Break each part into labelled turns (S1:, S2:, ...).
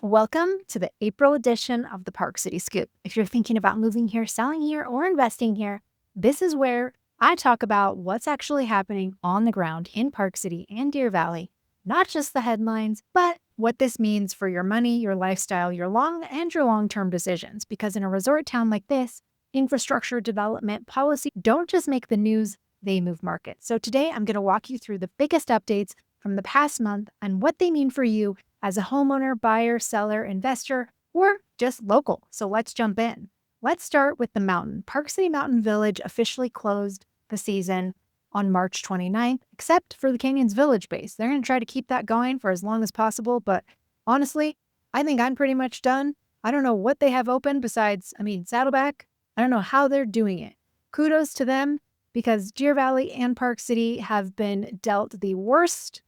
S1: Welcome to the April edition of the Park City Scoop. If you're thinking about moving here, selling here, or investing here, this is where I talk about what's actually happening on the ground in Park City and Deer Valley. Not just the headlines, but what this means for your money, your lifestyle, your long-term decisions. Because in a resort town like this, infrastructure development policy don't just make the news, they move markets. So today I'm going to walk you through the biggest updates from the past month and what they mean for you as a homeowner, buyer, seller, investor, or just local. So let's jump in. Let's start with the mountain. Park City Mountain Village officially closed the season on March 29th, except for the Canyons Village base. They're going to try to keep that going for as long as possible, but honestly, I think I'm pretty much done. I don't know what they have open besides, Saddleback. I don't know how they're doing it. Kudos to them, because Deer Valley and Park City have been dealt the worst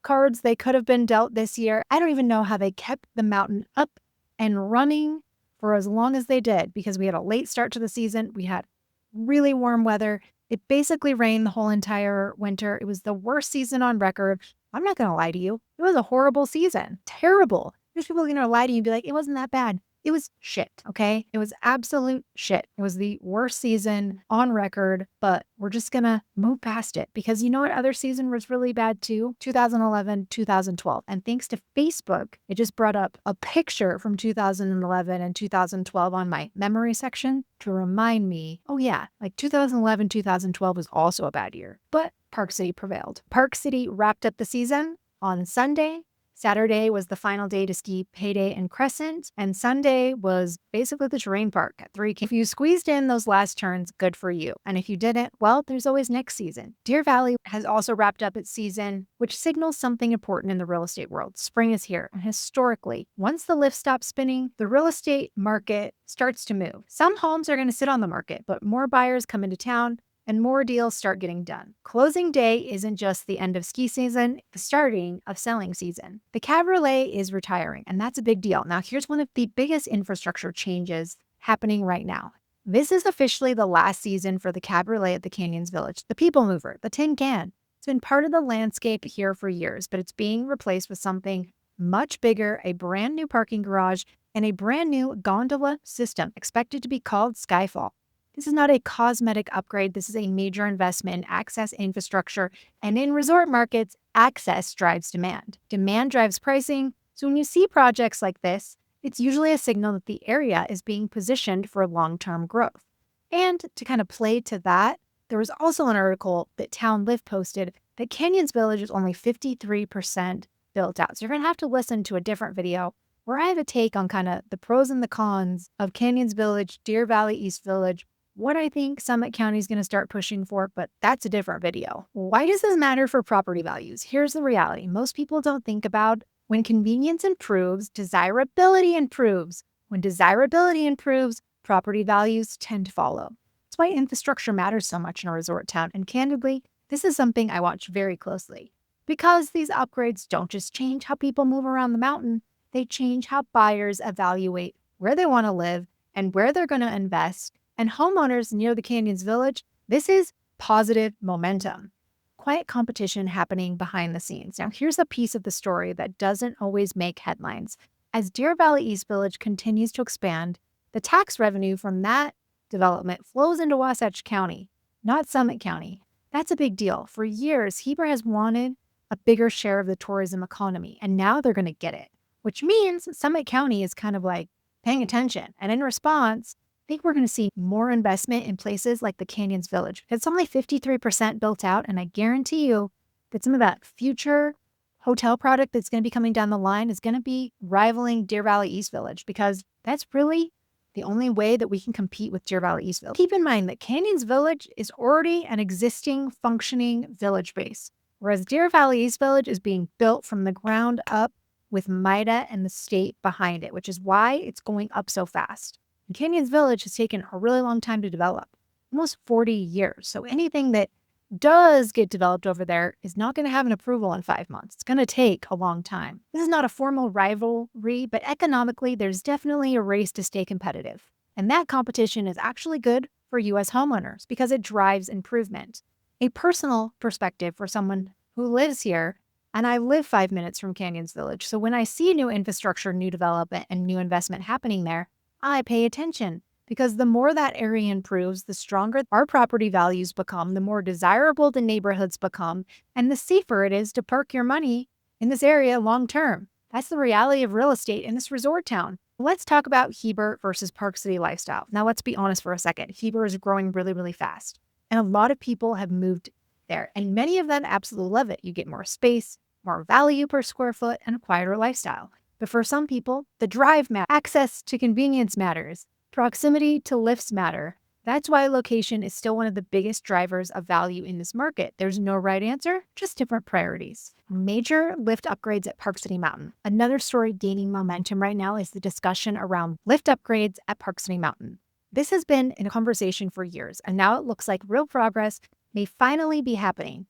S1: cards they could have been dealt this year. I don't even know how they kept the mountain up and running for as long as they did, because we had a late start to the season. We had really warm weather. It basically rained the whole entire winter. It was the worst season on record. I'm not going to lie to you. It was a horrible season. Terrible. There's people going to lie to you and be like, it wasn't that bad. It was shit, okay? It was absolute shit. It was the worst season on record, but we're just gonna move past it, because you know what other season was really bad too? 2011, 2012. And thanks to Facebook, it just brought up a picture from 2011 and 2012 on my memory section to remind me, oh yeah, like 2011, 2012 was also a bad year, but Park City prevailed. Park City wrapped up the season on Sunday. Saturday was the final day to ski Payday and Crescent, and Sunday was basically the terrain park at 3. If you squeezed in those last turns, good for you. And if you didn't, well, there's always next season. Deer Valley has also wrapped up its season, which signals something important in the real estate world. Spring is here, and historically, once the lift stops spinning, the real estate market starts to move. Some homes are going to sit on the market, but more buyers come into town, and more deals start getting done. Closing day isn't just the end of ski season, it's the starting of selling season. The Cabriolet is retiring, and that's a big deal. Now, here's one of the biggest infrastructure changes happening right now. This is officially the last season for the Cabriolet at the Canyons Village, the people mover, the tin can. It's been part of the landscape here for years, but it's being replaced with something much bigger, a brand new parking garage, and a brand new gondola system expected to be called Skyfall. This is not a cosmetic upgrade. This is a major investment in access infrastructure. And in resort markets, access drives demand. Demand drives pricing. So when you see projects like this, it's usually a signal that the area is being positioned for long-term growth. And to kind of play to that, there was also an article that Town Live posted that Canyons Village is only 53% built out. So you're going to have to listen to a different video where I have a take on kind of the pros and the cons of Canyons Village, Deer Valley East Village, what I think Summit County is going to start pushing for, but that's a different video. Why does this matter for property values? Here's the reality. Most people don't think about when convenience improves, desirability improves. When desirability improves, property values tend to follow. That's why infrastructure matters so much in a resort town. And candidly, this is something I watch very closely, because these upgrades don't just change how people move around the mountain, they change how buyers evaluate where they want to live and where they're going to invest. And homeowners near the Canyons Village, this is positive momentum. Quiet competition happening behind the scenes. Now, here's a piece of the story that doesn't always make headlines. As Deer Valley East Village continues to expand, the tax revenue from that development flows into Wasatch County, not Summit County. That's a big deal. For years, Heber has wanted a bigger share of the tourism economy, and now they're going to get it, which means Summit County is kind of like paying attention. And in response, I think we're going to see more investment in places like the Canyons Village. It's only 53% built out, and I guarantee you that some of that future hotel product that's going to be coming down the line is going to be rivaling Deer Valley East Village, because that's really the only way that we can compete with Deer Valley East Village. Keep in mind that Canyons Village is already an existing, functioning village base, whereas Deer Valley East Village is being built from the ground up with MIDA and the state behind it, which is why it's going up so fast. Canyons Village has taken a really long time to develop, almost 40 years. So anything that does get developed over there is not going to have an approval in 5 months. It's going to take a long time. This is not a formal rivalry, but economically, there's definitely a race to stay competitive. And that competition is actually good for U.S. homeowners because it drives improvement. A personal perspective for someone who lives here And I live 5 minutes from Canyons Village. So when I see new infrastructure, new development, and new investment happening there, I pay attention because the more that area improves, the stronger our property values become, the more desirable the neighborhoods become, and the safer it is to park your money in this area long term. That's the reality of real estate in this resort town. Let's talk about Heber versus Park City lifestyle. Now, let's be honest for a second. Heber is growing really, really fast. And a lot of people have moved there. And many of them absolutely love it. You get more space, more value per square foot, and a quieter lifestyle. But for some people, the drive matters. Access to convenience matters. Proximity to lifts matter. That's why location is still one of the biggest drivers of value in this market. There's no right answer, just different priorities. Major lift upgrades at Park City Mountain. Another story gaining momentum right now is the discussion around lift upgrades at Park City Mountain. This has been in a conversation for years, and now it looks like real progress may finally be happening.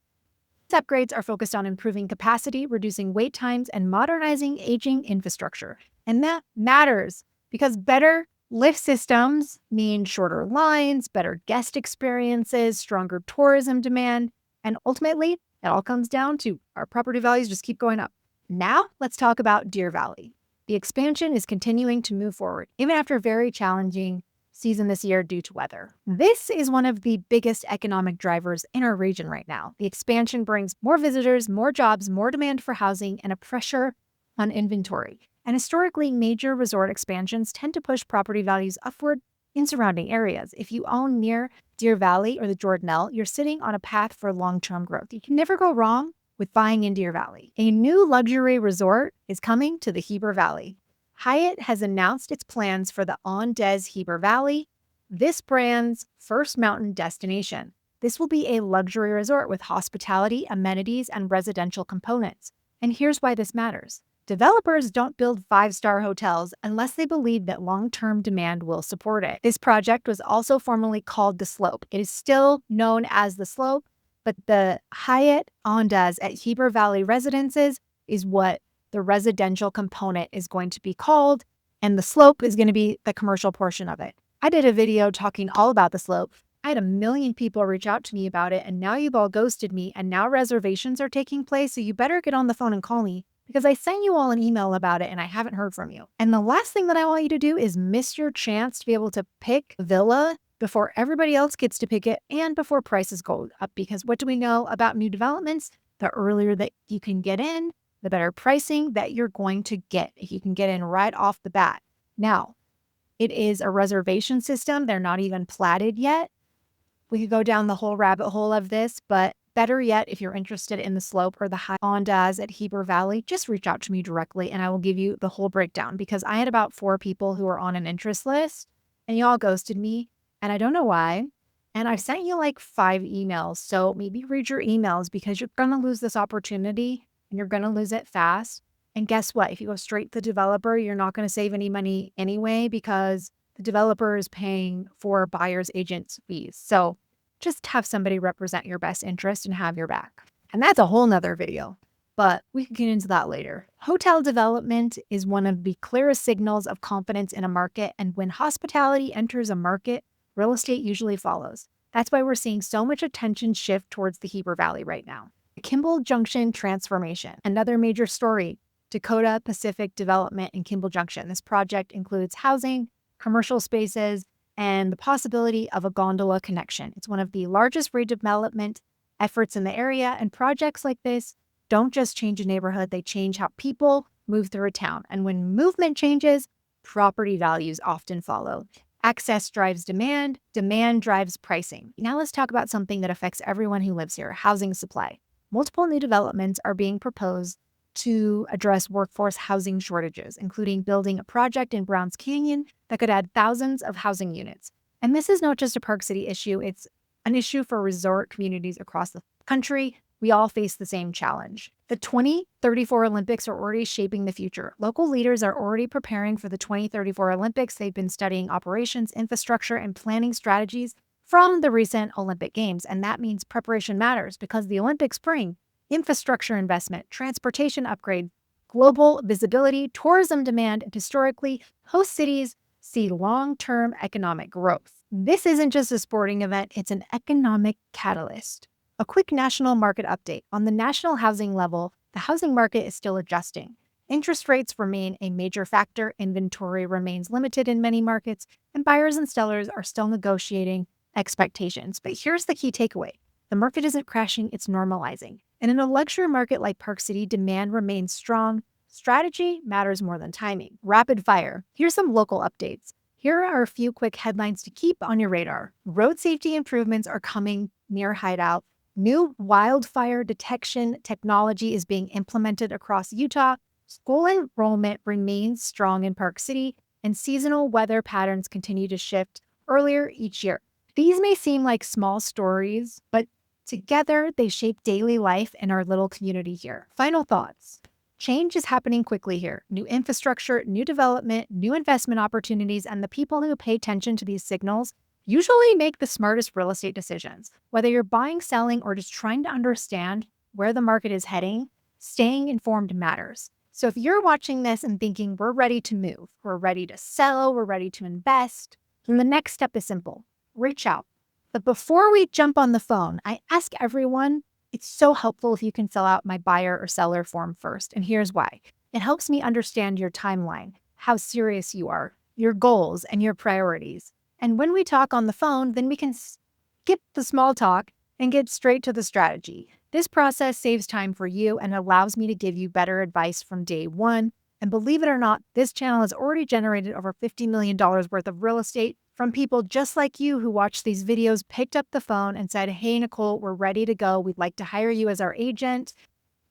S1: These upgrades are focused on improving capacity, reducing wait times, and modernizing aging infrastructure. And that matters because better lift systems mean shorter lines, better guest experiences, stronger tourism demand, and ultimately, it all comes down to our property values just keep going up. Now, let's talk about Deer Valley. The expansion is continuing to move forward, even after a very challenging season this year due to weather. This is one of the biggest economic drivers in our region right now. The expansion brings more visitors, more jobs, more demand for housing, and a pressure on inventory. And historically, major resort expansions tend to push property values upward in surrounding areas. If you own near Deer Valley or the Jordanelle, you're sitting on a path for long-term growth. You can never go wrong with buying in Deer Valley. A new luxury resort is coming to the Heber Valley. Hyatt has announced its plans for the Andaz Heber Valley, this brand's first mountain destination. This will be a luxury resort with hospitality, amenities, and residential components. And here's why this matters. Developers don't build 5-star hotels unless they believe that long-term demand will support it. This project was also formerly called The Slope. It is still known as The Slope, but the Hyatt Andaz at Heber Valley Residences is what the residential component is going to be called, and The Slope is going to be the commercial portion of it. I did a video talking all about The Slope. I had 1 million people reach out to me about it, and now you've all ghosted me, and now reservations are taking place, so you better get on the phone and call me, because I sent you all an email about it and I haven't heard from you. And the last thing that I want you to do is miss your chance to be able to pick Villa before everybody else gets to pick it and before prices go up. Because what do we know about new developments? The earlier that you can get in, the better pricing that you're going to get if you can get in right off the bat. Now, it is a reservation system. They're not even platted yet. We could go down the whole rabbit hole of this, but better yet, if you're interested in the Slope or the Hyatt Andaz at Heber Valley, just reach out to me directly and I will give you the whole breakdown, because I had about 4 people who were on an interest list and y'all ghosted me and I don't know why. And I've sent you like 5 emails. So maybe read your emails, because you're going to lose this opportunity and you're going to lose it fast. And guess what? If you go straight to the developer, you're not going to save any money anyway, because the developer is paying for buyer's agent's fees. So just have somebody represent your best interest and have your back. And that's a whole nother video, but we can get into that later. Hotel development is one of the clearest signals of confidence in a market. And when hospitality enters a market, real estate usually follows. That's why we're seeing so much attention shift towards the Heber Valley right now. The Kimball Junction transformation, another major story. Dakota Pacific Development in Kimball Junction. This project includes housing, commercial spaces, and the possibility of a gondola connection. It's one of the largest redevelopment efforts in the area, and projects like this don't just change a neighborhood, they change how people move through a town. And when movement changes, property values often follow. Access drives demand, demand drives pricing. Now let's talk about something that affects everyone who lives here, housing supply. Multiple new developments are being proposed to address workforce housing shortages, including building a project in Browns Canyon that could add thousands of housing units. And this is not just a Park City issue, it's an issue for resort communities across the country. We all face the same challenge. The 2034 Olympics are already shaping the future. Local leaders are already preparing for the 2034 Olympics. They've been studying operations, infrastructure, and planning strategies from the recent Olympic Games. And that means preparation matters, because the Olympics bring infrastructure investment, transportation upgrade, global visibility, tourism demand, and historically, host cities see long-term economic growth. This isn't just a sporting event, it's an economic catalyst. A quick national market update. On the national housing level, The housing market is still adjusting. Interest rates remain a major factor, inventory remains limited in many markets, and buyers and sellers are still negotiating expectations. But here's the key takeaway. The market isn't crashing, it's normalizing. And in a luxury market like Park City, demand remains strong. Strategy matters more than timing. Rapid fire. Here's some local updates. Here are a few quick headlines to keep on your radar. Road safety improvements are coming near Hideout. New wildfire detection technology is being implemented across Utah. School enrollment remains strong in Park City, and seasonal weather patterns continue to shift earlier each year. These may seem like small stories, but together they shape daily life in our little community here. Final thoughts. Change is happening quickly here. New infrastructure, new development, new investment opportunities, and the people who pay attention to these signals usually make the smartest real estate decisions. Whether you're buying, selling, or just trying to understand where the market is heading, staying informed matters. So if you're watching this and thinking we're ready to move, we're ready to sell, we're ready to invest, then the next step is simple. Reach out. But before we jump on the phone, I ask everyone, it's so helpful if you can fill out my buyer or seller form first. And here's why. It helps me understand your timeline, how serious you are, your goals, and your priorities. And when we talk on the phone, then we can skip the small talk and get straight to the strategy. This process saves time for you and allows me to give you better advice from day one. And believe it or not, this channel has already generated over $50 million worth of real estate from people just like you who watched these videos, picked up the phone and said, "Hey, Nicole, we're ready to go. We'd like to hire you as our agent.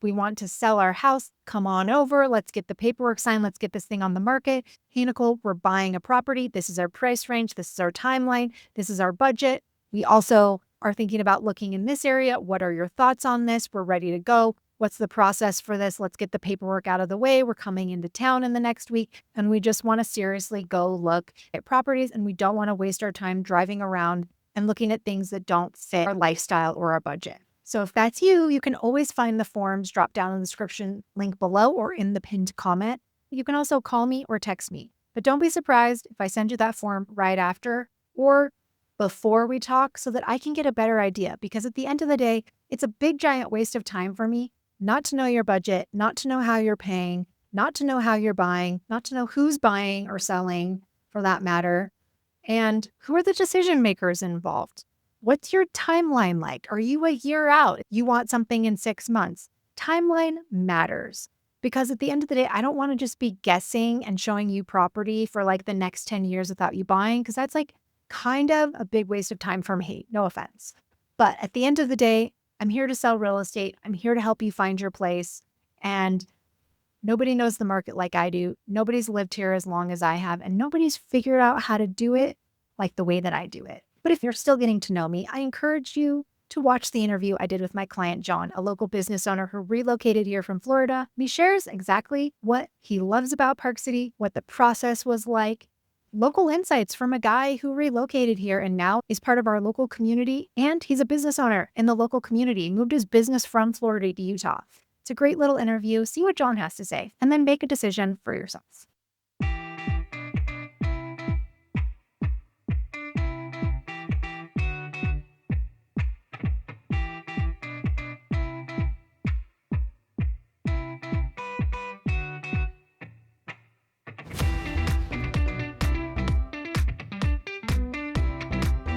S1: We want to sell our house. Come on over. Let's get the paperwork signed. Let's get this thing on the market. Hey, Nicole, we're buying a property. This is our price range. This is our timeline. This is our budget. We also are thinking about looking in this area. What are your thoughts on this? We're ready to go. What's the process for this? Let's get the paperwork out of the way. We're coming into town in the next week, and we just want to seriously go look at properties, and we don't want to waste our time driving around and looking at things that don't fit our lifestyle or our budget." So if that's you, you can always find the forms drop down in the description link below or in the pinned comment. You can also call me or text me. But don't be surprised if I send you that form right after or before we talk so that I can get a better idea. Because at the end of the day, it's a big giant waste of time for me not to know your budget, not to know how you're paying, not to know how you're buying, not to know who's buying or selling for that matter, and who are the decision makers involved. What's your timeline like? Are you a year out? You want something in 6 months? Timeline matters because at the end of the day, I don't want to just be guessing and showing you property for like the next 10 years without you buying, because that's like kind of a big waste of time for me. No offense. But at the end of the day, I'm here to sell real estate. I'm here to help you find your place. And nobody knows the market like I do. Nobody's lived here as long as I have, and nobody's figured out how to do it like the way that I do it. But if you're still getting to know me, I encourage you to watch the interview I did with my client, John, a local business owner who relocated here from Florida. He shares exactly what he loves about Park City, what the process was like, local insights from a guy who relocated here and now is part of our local community. And he's a business owner in the local community, moved his business from Florida to Utah. It's a great little interview. See what John has to say, and then make a decision for yourself.